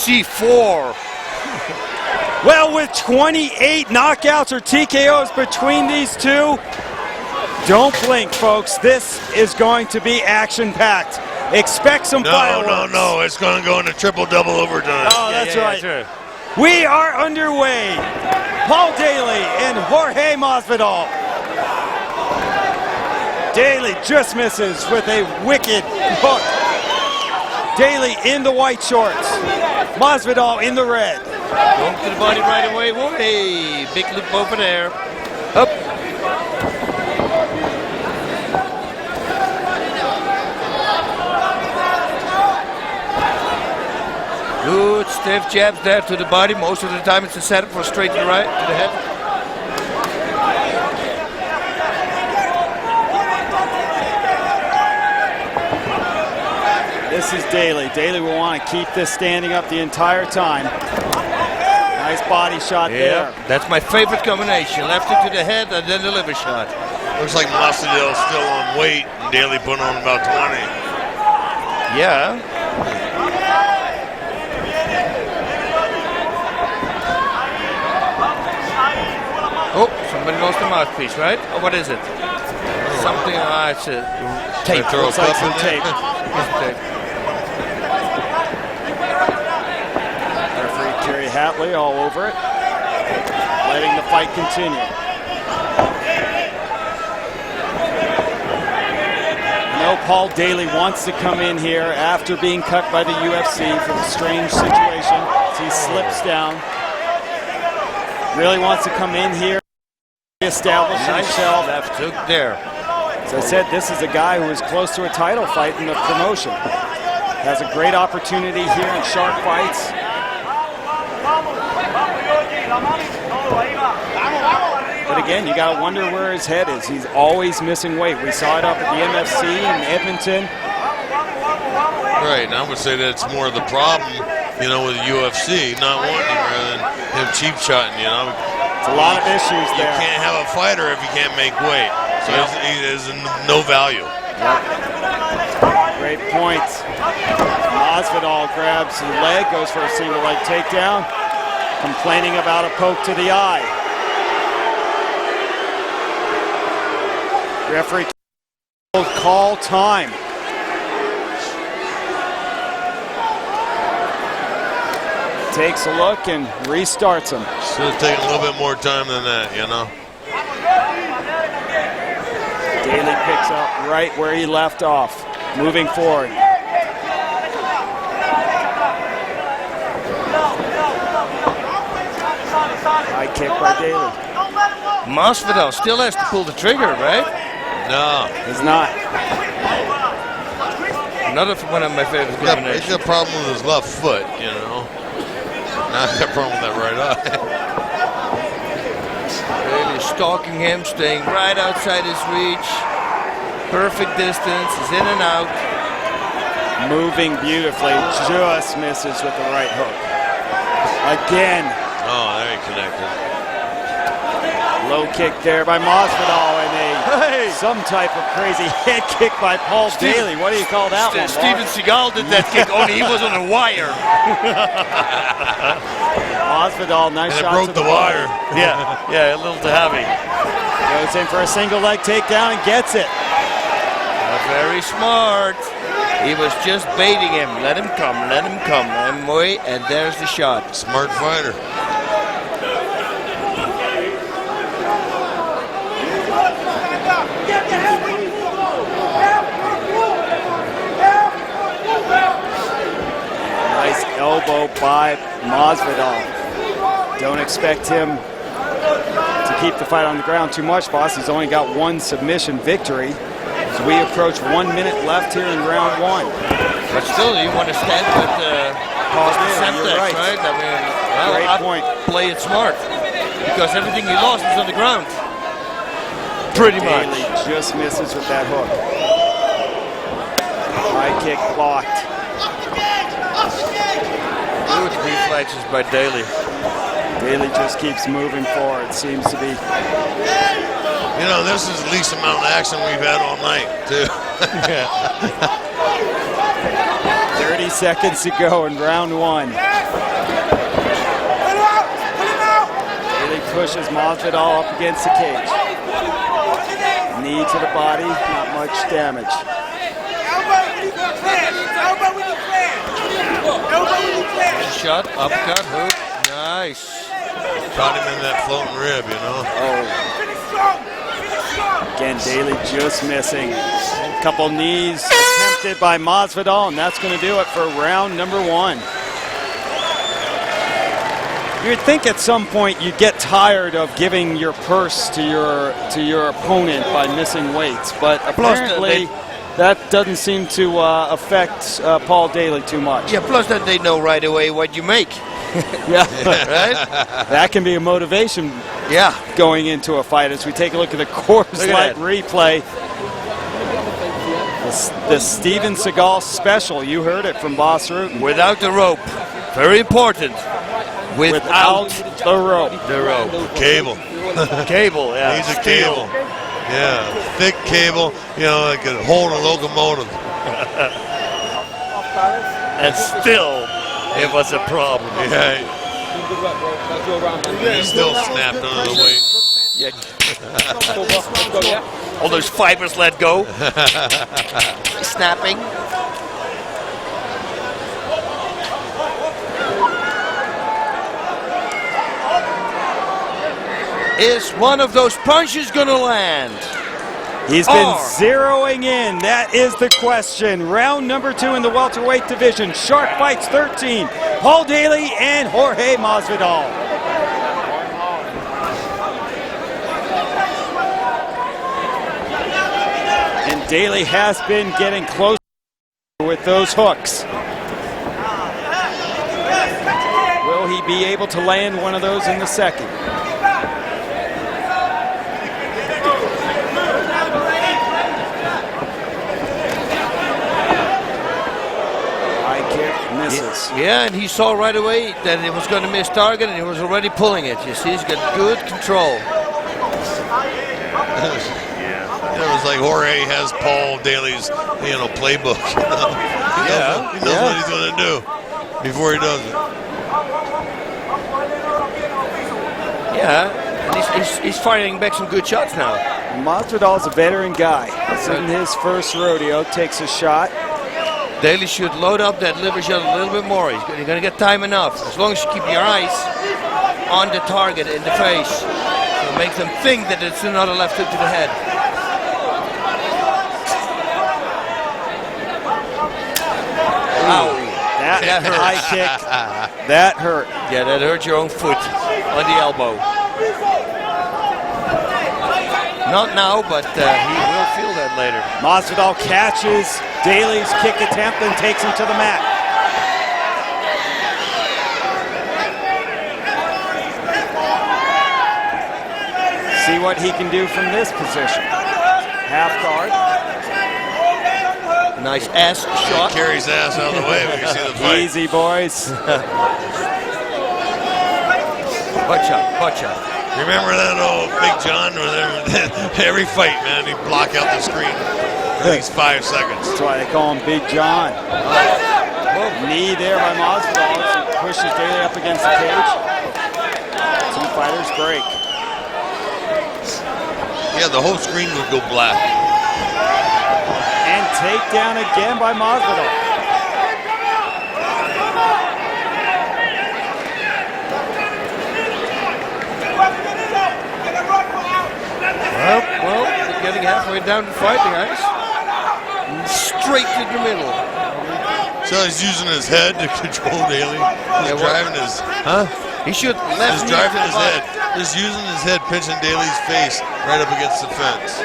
UFC 4. Well, with 28 knockouts or TKOs between these two, don't blink, folks. This is going to be action-packed. Expect some fireworks. No. It's going to go into triple-double overtime. Oh, that's right. We are underway. Paul Daley and Jorge Masvidal. Daley just misses with a wicked hook. Daley in the white shorts. Masvidal in the red. Going to the body right away. Whoa, hey, big loop over there. Up. Good stiff jabs there to the body. Most of the time it's a setup for straight to the right, to the head. This is Daley. Daley will want to keep this standing up the entire time. Nice body shot there. That's my favorite combination. Left it to the head and then the liver shot. Looks like Masvidal's still on weight and Daley put on about 20. Yeah. Oh, somebody lost the mouthpiece, right? Or what is it? Something, it's a tape. Looks like some tape. Referee Kerry Hatley all over it, letting the fight continue. I know Paul Daley wants to come in here after being cut by the UFC for the strange situation as he slips down. Really wants to come in here, establish himself. Left hook there. As I said, this is a guy who is close to a title fight in the promotion. Has a great opportunity here in sharp fights. But again, you got to wonder where his head is. He's always missing weight. We saw it up at the MFC in Edmonton. Right, and I would say that's more of the problem, you know, with the UFC, not wanting him rather than him cheap shotting, you know. It's a lot of issues there. You can't have a fighter if you can't make weight. So he is no value. Great point. Masvidal grabs his leg, goes for a single leg takedown, complaining about a poke to the eye. Referee call time. Takes a look and restarts him. Should have taken a little bit more time than that, you know. Daley picks up right where he left off, moving forward. High kick by Daley. Masvidal still has to pull the trigger, right? No. He's not. Another one of my favorite combinations. He's got a problem with his left foot, you know. Now he's got a problem with that right eye. Really stalking him, staying right outside his reach. Perfect distance, he's in and out. Moving beautifully, just misses with the right hook. Again. Oh, there he connected. Low kick there by Masvidal and some type of crazy head kick by Paul Daley. What do you call that one? Steven Seagal did that kick, only he was on a wire. Masvidal, nice shot. And it broke the wire. Yeah, a little too heavy. Goes in for a single leg takedown and gets it. Very smart. He was just baiting him. Let him come, let him come. And there's the shot. Smart fighter. Nice elbow by Masvidal. Don't expect him to keep the fight on the ground too much, boss. He's only got one submission victory. As we approach 1 minute left here in round one. But still, you want to stand with right? I mean, great point. Play it smart. Because everything he lost is on the ground. Pretty much. Daley just misses with that hook. High kick blocked. Good reflexes by Daley. Daley just keeps moving forward. Seems to be. You know, this is the least amount of action we've had all night, too. 30 30 seconds to go in round one. Daley pushes Masvidal up against the cage. Knee to the body, not much damage. Shot, uppercut, hook. Nice. Caught him in that floating rib, you know. Oh. Again, Daley just missing. A couple knees attempted by Masvidal, and that's going to do it for round number one. You would think at some point you'd get tired of giving your purse to your opponent by missing weights, but apparently that doesn't seem to affect Paul Daley too much. Yeah, plus that they know right away what you make. Yeah, right? That can be a motivation. Yeah, going into a fight. As we take a look at the Coors Light replay, the Steven Seagal special. You heard it from Boss Rutan. Without the rope, very important. Without the rope. The rope. Cable. Cable, yeah. He's a cable. Yeah, thick cable, you know, that could hold a locomotive. And still, it was a problem. Yeah. He still snapped under the weight. Yeah. All those fibers let go. Snapping. Is one of those punches going to land? He's been zeroing in. That is the question. Round number two in the welterweight division. Shark Fights 13. Paul Daley and Jorge Masvidal. And Daley has been getting close with those hooks. Will he be able to land one of those in the second? Yeah, and he saw right away that it was going to miss target, and he was already pulling it. You see, he's got good control. It was like Jorge has Paul Daley's, playbook. He knows what he's going to do before he does it. Yeah, and he's firing back some good shots now. Masvidal's a veteran guy. It's in his first rodeo, takes a shot. Daley should load up that liver shot a little bit more. He's going to get time enough. As long as you keep your eyes on the target in the face. It'll make them think that it's another left hook to the head. Ow. That hurt. High kick. That hurt. Yeah, that hurt your own foot on the elbow. Not now, but he will feel that later. Masvidal catches Daley's kick attempt and takes him to the mat. See what he can do from this position. Half guard. Nice ass shot. He carries ass out of the way when you see the fight. Easy, boys. Butt shot. Remember that old Big John? Every fight, man, he'd block out the screen for at least 5 seconds. That's why they call him Big John. Knee there by Masvidal. He pushes Daley up against the cage. Two fighters break. Yeah, the whole screen would go black. And takedown again by Masvidal. Well, they're getting halfway down the fight, guys. Straight to the middle. So he's using his head to control Daley. He's driving his... He should He's driving his head. Just using his head, pinching Daley's face right up against the fence.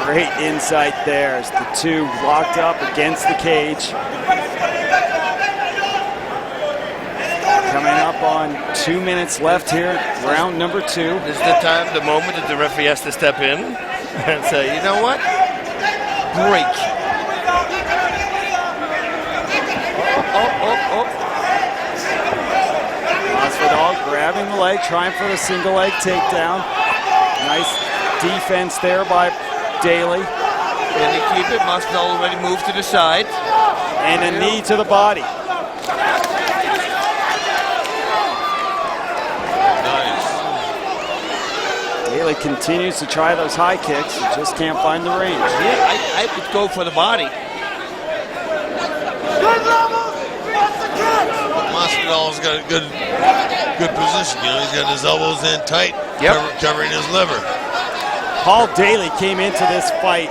Great insight there as the two locked up against the cage. Coming up on 2 minutes left here, round number two. This is the time, the moment that the referee has to step in and say, you know what? Break. Masvidal grabbing the leg, trying for the single leg takedown. Nice defense there by Daley. Can he keep it? Masvidal already moved to the side. And a knee to the body. Nice. Daley continues to try those high kicks. He just can't find the range. Yeah, I would go for the body. Masvidal's got a good position. You know, he's got his elbows in tight, covering his liver. Paul Daley came into this fight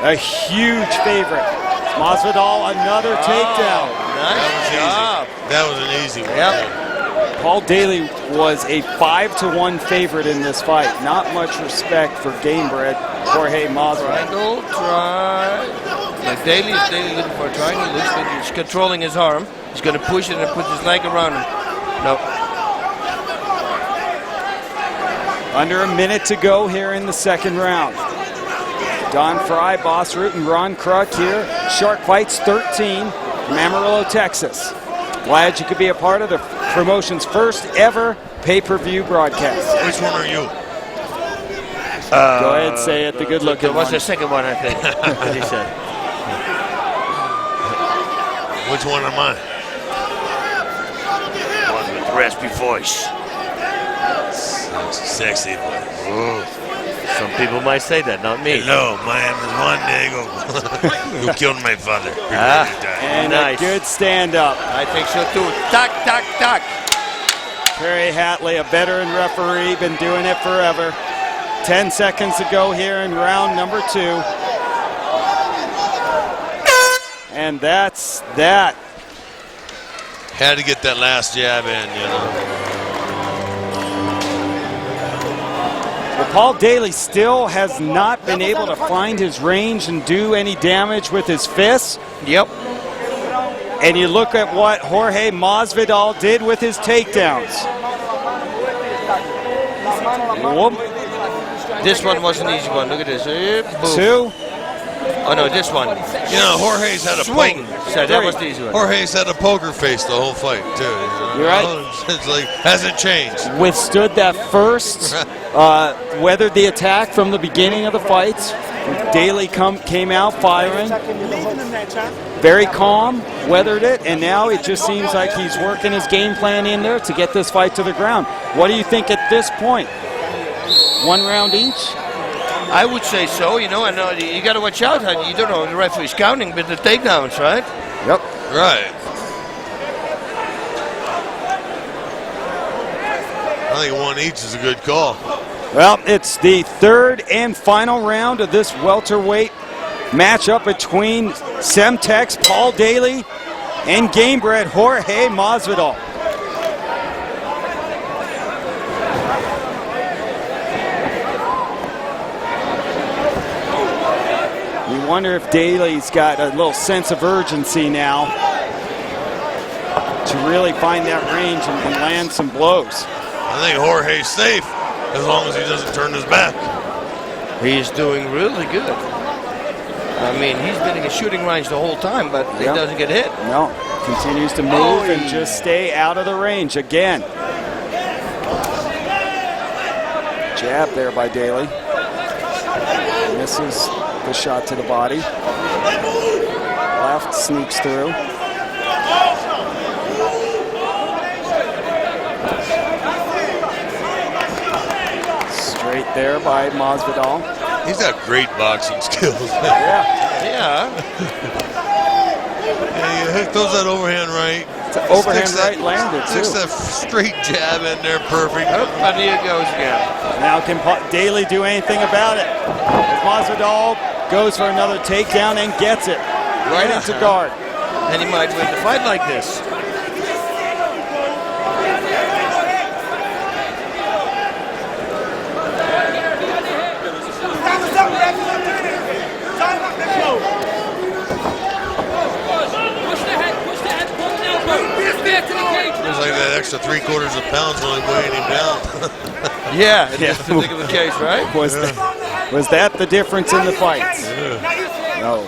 a huge favorite. Masvidal, another takedown. Nice job. That was an easy one. Yep. Paul Daley was a 5-1 favorite in this fight. Not much respect for game-bred Jorge Masvidal. Triangle, try. Like Daley is looking for a triangle. Looks like he's controlling his arm. He's going to push it and put his leg around him. No. Under a minute to go here in the second round. Don Fry, Boss Root, and Ron Kruk here. Shark Fights 13 from Amarillo, Texas. Glad you could be a part of the promotion's first ever pay-per-view broadcast. Which one are you? Go ahead, say it, the good-looking one. What's the second one, I think? What he said. Which one am I? One with raspy voice. Sexy voice. Ooh. Some people might say that, not me. Hello, my name is Juan Diego. Who killed my father. And nice. a good stand-up. I think so too. Tack, tack, tack. Terry Hatley, a veteran referee, been doing it forever. 10 seconds to go here in round number 2. And that's that. Had to get that last jab in, you know. Well, Paul Daley still has not been able to find his range and do any damage with his fists. Yep. And you look at what Jorge Masvidal did with his takedowns. Whoop. This one was an easy one. Look at this. Boom. 2. Oh no, this one. You know, Jorge's had a Swing. So that was the easy one. Jorge's had a poker face the whole fight too. You know? You're right. It's like hasn't changed. Withstood that first, weathered the attack from the beginning of the fights. Daley came out firing. Very calm, weathered it, and now it just seems like he's working his game plan in there to get this fight to the ground. What do you think at this point? 1 round each? I would say so, you know, and you got to watch out. You don't know the referee's counting with the takedowns, right? Yep. Right. I think 1 each is a good call. Well, it's the 3rd and final round of this welterweight matchup between Semtex Paul Daley and gamebred Jorge Masvidal. You wonder if Daley's got a little sense of urgency now to really find that range and land some blows. I think Jorge's safe as long as he doesn't turn his back. He's doing really good. I mean, he's been in a shooting range the whole time, but he doesn't get hit. No, continues to move and just stay out of the range again. Jab there by Daley. Misses the shot to the body. Left sneaks through. Straight there by Masvidal. He's got great boxing skills. Yeah. He throws that overhand right. Overhand right landed too. Sticks that straight jab in there, perfect. And here it goes again. Now can Daley do anything about it? Masvidal goes for another takedown and gets it right into guard. And he might win the fight like this. It's like that extra 3/4 of pounds really weighing him down. Yeah, in this particular case, right? Was that the difference in the fights? No.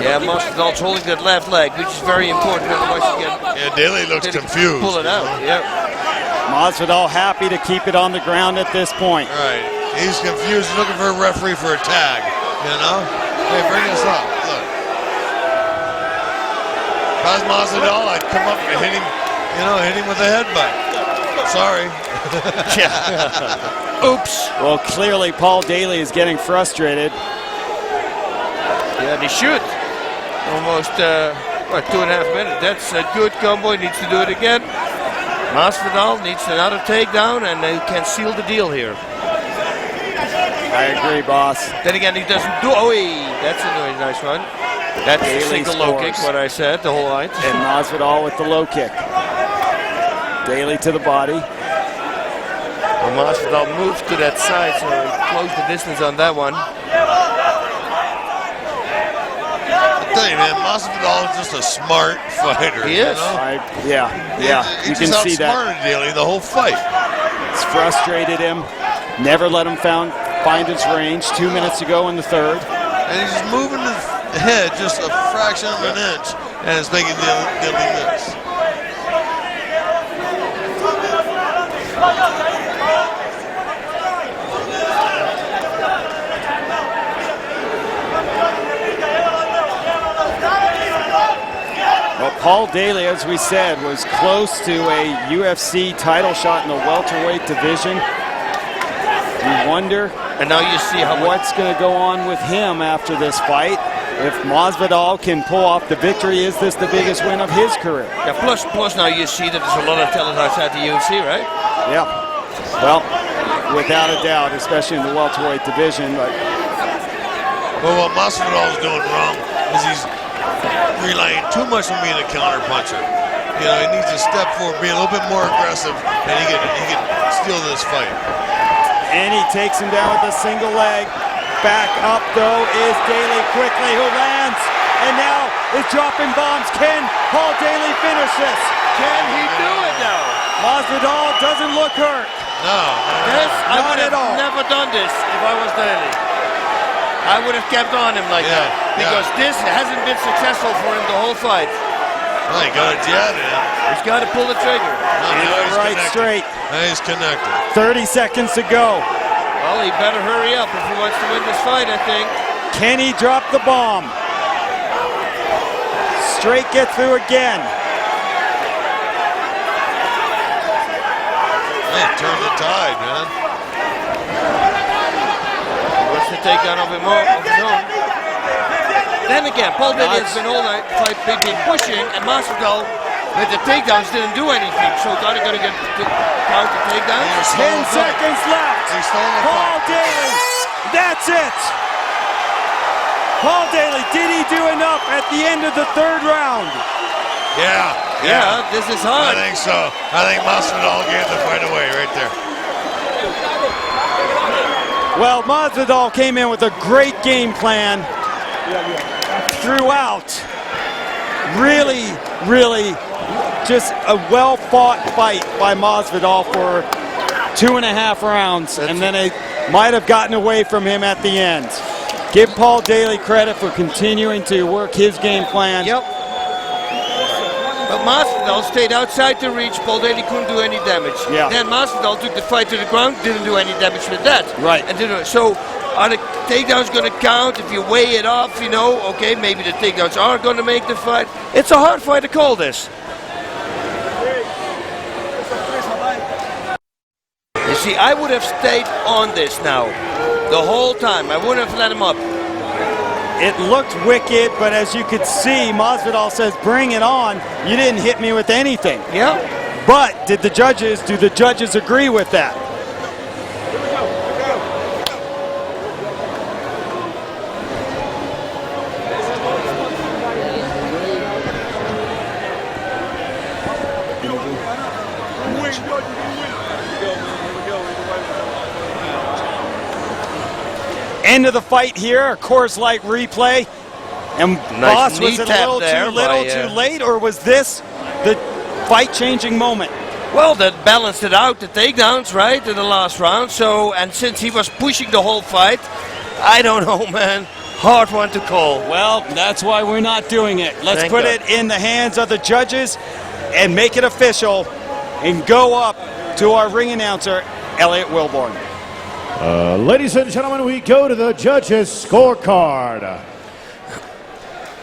Yeah, Masvidal's holding that left leg, which is very important. Otherwise, you get Daley looks confused. Pull it out. Yep. Masvidal happy to keep it on the ground at this point. Right. He's confused. He's looking for a referee for a tag. You know? Hey, bring us up. Look. If I was Masvidal, I'd come up and hit him. You know, hit him with a headbutt. Sorry. Oops. Well, clearly Paul Daley is getting frustrated. Yeah, and he should. Almost, 2.5 minutes. That's a good combo. He needs to do it again. Masvidal needs another takedown, and he can seal the deal here. I agree, boss. Then again, he doesn't do. Oh, that's a really nice one. That's a single low kick, what I said, the whole night. And Masvidal with the low kick. Daley to the body. Well, Masvidal moved to that side, so he closed the distance on that one. I tell you, man, Masvidal is just a smart fighter. He is. You know? You He can just see that. outsmarted Daley the whole fight. It's frustrated him. Never let him find his range. 2 minutes to go in the third. And he's just moving his head just a fraction of an inch, and it's making Daley miss. Well, Paul Daley, as we said, was close to a UFC title shot in the welterweight division. You wonder And now you see how what's going to go on with him after this fight. If Masvidal can pull off the victory, is this the biggest win of his career? Yeah, plus now you see that there's a lot of talent outside the UFC, right? Yeah. Well, without a doubt, especially in the welterweight division. But Well, what Masvidal is doing wrong is he's relying too much on being a counter puncher. You know, he needs to step forward, be a little bit more aggressive, and he can steal this fight. and he takes him down with a single leg. Back up, though, is Daley quickly, who lands, and now is dropping bombs. Can Paul Daley finish this? Can he do it now? Masvidal doesn't look hurt. No, This, I Not would at have all. never done this if I was Daley. I would have kept on him like that because this hasn't been successful for him the whole fight. Well, he got a jab in. He's got to pull the trigger. Now he's Right connected. straight. Now he's connected. 30 seconds to go. Well, he better hurry up if he wants to win this fight, I think. Can he drop the bomb? Straight gets through again. Man, turn the tide, man. Wants to take down of him of his own. Then again, Paul Daley has been all night been pushing, and Masvidal with the takedowns didn't do anything. So got to get counter takedowns. 10 seconds left. He stole the Paul fight. Daley. That's it. Paul Daley, did he do enough at the end of the third round? Yeah, this is I hard. think so. I think Masvidal gave the fight away right there. Well, Masvidal came in with a great game plan throughout. Really, really just a well-fought fight by Masvidal for 2.5 rounds, and then it might have gotten away from him at the end. Give Paul Daley credit for continuing to work his game plan. Yep. But Masvidal stayed outside the reach. Paul Daley couldn't do any damage. Yeah. Then Masvidal took the fight to the ground, didn't do any damage with that. Right. And didn't, so are the takedowns going to count if you weigh it off? You know, okay, maybe the takedowns are going to make the fight. It's a hard fight to call this. You see, I would have stayed on this now the whole time. I wouldn't have let him up. It looked wicked, but as you could see, Masvidal says, bring it on. You didn't hit me with anything. Yeah. But do the judges agree with that? End of the fight here, a Coors Light replay. And Boss, was knee it a tap little there too little, by, too late, or was this the fight-changing moment? Well, that balanced it out, the takedowns, right, in the last round. So, and since he was pushing the whole fight, I don't know, man. Hard one to call. Well, that's why we're not doing it. Let's Thank put God. it in the hands of the judges and make it official and go up to our ring announcer, Elliot Wilborn. Ladies and gentlemen, we go to the judges' scorecard.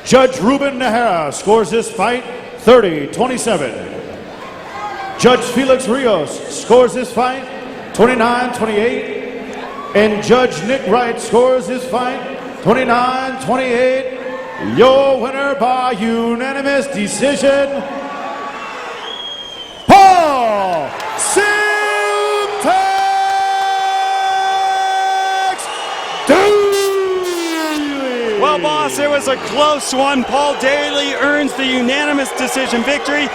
Judge Ruben Nahara scores this fight 30-27. Judge Felix Rios scores this fight 29-28. And Judge Nick Wright scores this fight 29-28. Your winner by unanimous decision, Paul Daley. Well, boss, it was a close one. Paul Daley earns the unanimous decision victory.